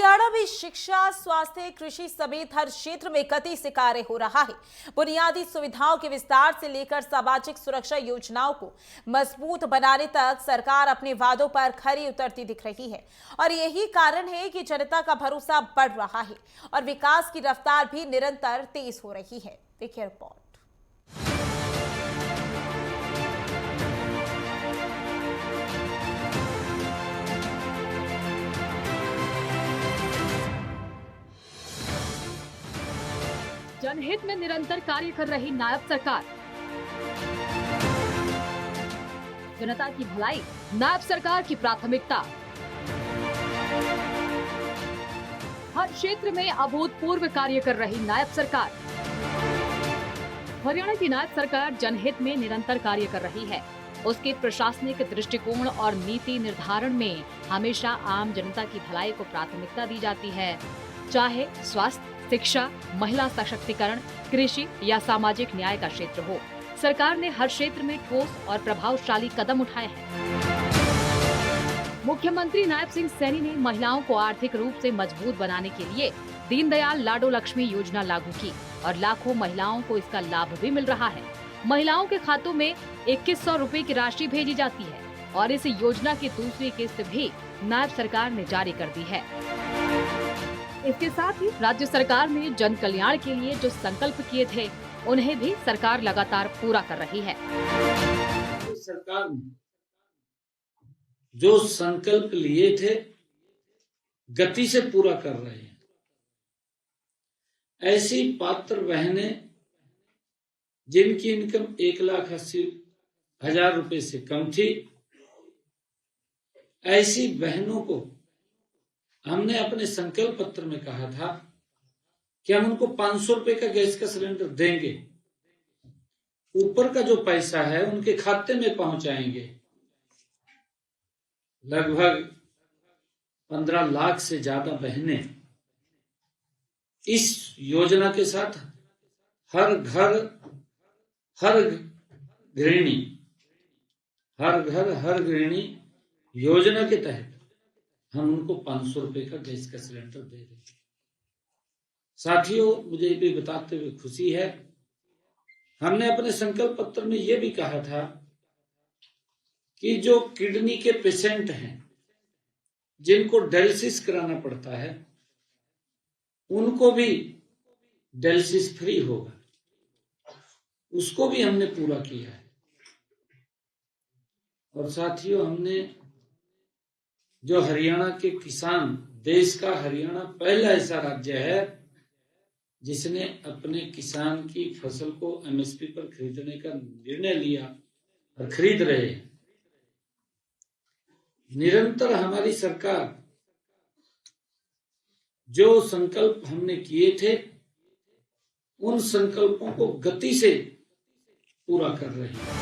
हरियाणा में शिक्षा, स्वास्थ्य, कृषि समेत हर क्षेत्र में गति से कार्य हो रहा है। बुनियादी सुविधाओं के विस्तार से लेकर सामाजिक सुरक्षा योजनाओं को मजबूत बनाने तक सरकार अपने वादों पर खरी उतरती दिख रही है और यही कारण है कि जनता का भरोसा बढ़ रहा है और विकास की रफ्तार भी निरंतर तेज हो रही है। देखिए रिपोर्ट। जनहित में निरंतर कार्य कर रही नायब सरकार। जनता की भलाई नायब सरकार की प्राथमिकता। हर क्षेत्र में अभूतपूर्व कार्य कर रही नायब सरकार। हरियाणा की नायब सरकार जनहित में निरंतर कार्य कर रही है। उसके प्रशासनिक दृष्टिकोण और नीति निर्धारण में हमेशा आम जनता की भलाई को प्राथमिकता दी जाती है, चाहे स्वास्थ्य, शिक्षा, महिला सशक्तिकरण, कृषि या सामाजिक न्याय का क्षेत्र हो। सरकार ने हर क्षेत्र में ठोस और प्रभावशाली कदम उठाए हैं। मुख्यमंत्री नायब सिंह सैनी ने महिलाओं को आर्थिक रूप से मजबूत बनाने के लिए दीनदयाल लाडो लक्ष्मी योजना लागू की और लाखों महिलाओं को इसका लाभ भी मिल रहा है। महिलाओं के खातों में 2100 रुपए की राशि भेजी जाती है और इस योजना की दूसरी किस्त भी नायब सरकार ने जारी कर दी है। इसके साथ ही राज्य सरकार ने जन कल्याण के लिए जो संकल्प किए थे उन्हें भी सरकार लगातार पूरा कर रही है। सरकार ने जो संकल्प लिए थे गति से पूरा कर रहे हैं। ऐसी पात्र बहनें जिनकी इनकम 1,80,000 रुपए से कम थी, ऐसी बहनों को हमने अपने संकल्प पत्र में कहा था कि हम उनको 500 रुपए का गैस का सिलेंडर देंगे। ऊपर का जो पैसा है उनके खाते में पहुंचाएंगे। लगभग 15 लाख से ज्यादा बहनें इस योजना के साथ हर घर हर गृहिणी योजना के तहत हम उनको 500 रुपए का गैस का सिलेंडर दे रहे हैं। साथियों, मुझे भी बताते हुए खुशी है, हमने अपने संकल्प पत्र में यह भी कहा था कि जो किडनी के पेशेंट हैं, जिनको डायलिसिस कराना पड़ता है, उनको भी डायलिसिस फ्री होगा, उसको भी हमने पूरा किया है। और साथियों, हमने जो हरियाणा के किसान, देश का हरियाणा पहला ऐसा राज्य है जिसने अपने किसान की फसल को एमएसपी पर खरीदने का निर्णय लिया और खरीद रहे हैं। निरंतर हमारी सरकार जो संकल्प हमने किए थे उन संकल्पों को गति से पूरा कर रही है।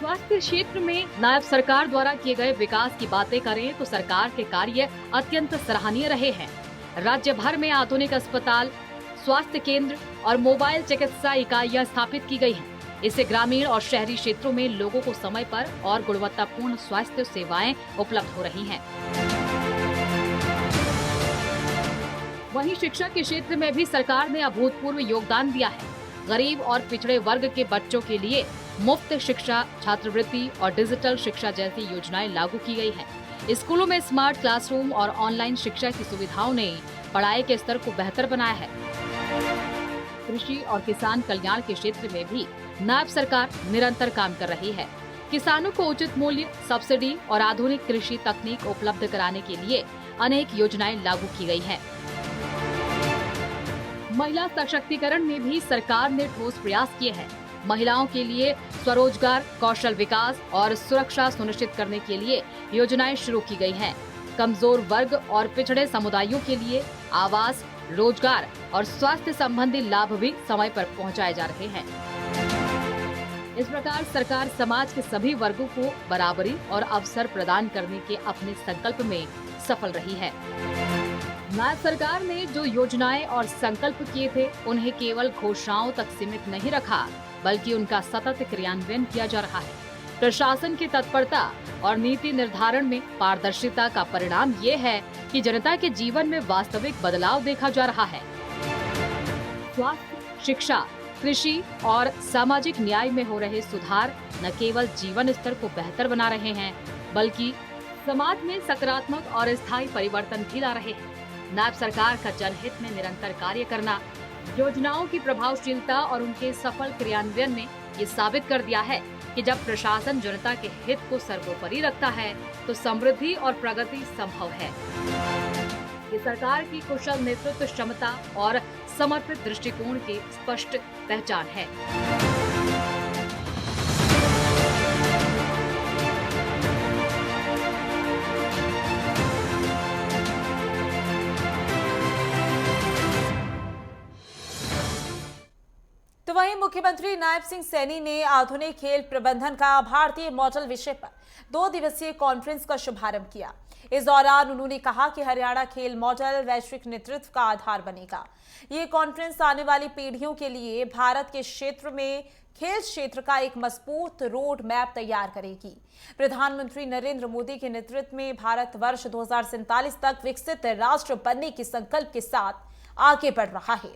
स्वास्थ्य क्षेत्र में नायब सरकार द्वारा किए गए विकास की बातें करें तो सरकार के कार्य अत्यंत सराहनीय रहे हैं। राज्य भर में आधुनिक अस्पताल, स्वास्थ्य केंद्र और मोबाइल चिकित्सा इकाइयां स्थापित की गई हैं। इससे ग्रामीण और शहरी क्षेत्रों में लोगों को समय पर और गुणवत्तापूर्ण स्वास्थ्य सेवाएं उपलब्ध हो रही हैं। वहीं शिक्षा के क्षेत्र में भी सरकार ने अभूतपूर्व योगदान दिया है। गरीब और पिछड़े वर्ग के बच्चों के लिए मुफ्त शिक्षा, छात्रवृत्ति और डिजिटल शिक्षा जैसी योजनाएं लागू की गई हैं। स्कूलों में स्मार्ट क्लासरूम और ऑनलाइन शिक्षा की सुविधाओं ने पढ़ाई के स्तर को बेहतर बनाया है। कृषि और किसान कल्याण के क्षेत्र में भी नायब सरकार निरंतर काम कर रही है। किसानों को उचित मूल्य, सब्सिडी और आधुनिक कृषि तकनीक उपलब्ध कराने के लिए अनेक योजनाएं लागू की गई हैं। महिला सशक्तिकरण में भी सरकार ने ठोस प्रयास किए हैं। महिलाओं के लिए स्वरोजगार, कौशल विकास और सुरक्षा सुनिश्चित करने के लिए योजनाएं शुरू की गई हैं। कमजोर वर्ग और पिछड़े समुदायों के लिए आवास, रोजगार और स्वास्थ्य संबंधी लाभ भी समय पर पहुंचाए जा रहे हैं। इस प्रकार सरकार समाज के सभी वर्गों को बराबरी और अवसर प्रदान करने के अपने संकल्प में सफल रही है। नायब सरकार ने जो योजनाएं और संकल्प किए थे उन्हें केवल घोषणाओं तक सीमित नहीं रखा, बल्कि उनका सतत क्रियान्वयन किया जा रहा है। प्रशासन की तत्परता और नीति निर्धारण में पारदर्शिता का परिणाम ये है कि जनता के जीवन में वास्तविक बदलाव देखा जा रहा है। स्वास्थ्य, शिक्षा, कृषि और सामाजिक न्याय में हो रहे सुधार न केवल जीवन स्तर को बेहतर बना रहे हैं, बल्कि समाज में सकारात्मक और स्थायी परिवर्तन भी ला रहे हैं। नायब सरकार का जनहित में निरंतर कार्य करना, योजनाओं की प्रभावशीलता और उनके सफल क्रियान्वयन ने ये साबित कर दिया है कि जब प्रशासन जनता के हित को सर्वोपरि रखता है तो समृद्धि और प्रगति संभव है। ये सरकार की कुशल नेतृत्व क्षमता और समर्पित दृष्टिकोण की स्पष्ट पहचान है। तो वहीं मुख्यमंत्री नायब सिंह सैनी ने आधुनिक खेल प्रबंधन का भारतीय मॉडल विषय पर 2 दिवसीय कॉन्फ्रेंस का शुभारंभ किया। इस दौरान उन्होंने कहा कि हरियाणा खेल मॉडल वैश्विक नेतृत्व का आधार बनेगा। ये कॉन्फ्रेंस आने वाली पीढ़ियों के लिए भारत के क्षेत्र में खेल क्षेत्र का एक मजबूत रोड मैप तैयार करेगी। प्रधानमंत्री नरेंद्र मोदी के नेतृत्व में भारत वर्ष 2047 तक विकसित राष्ट्र बनने के संकल्प के साथ आगे बढ़ रहा है।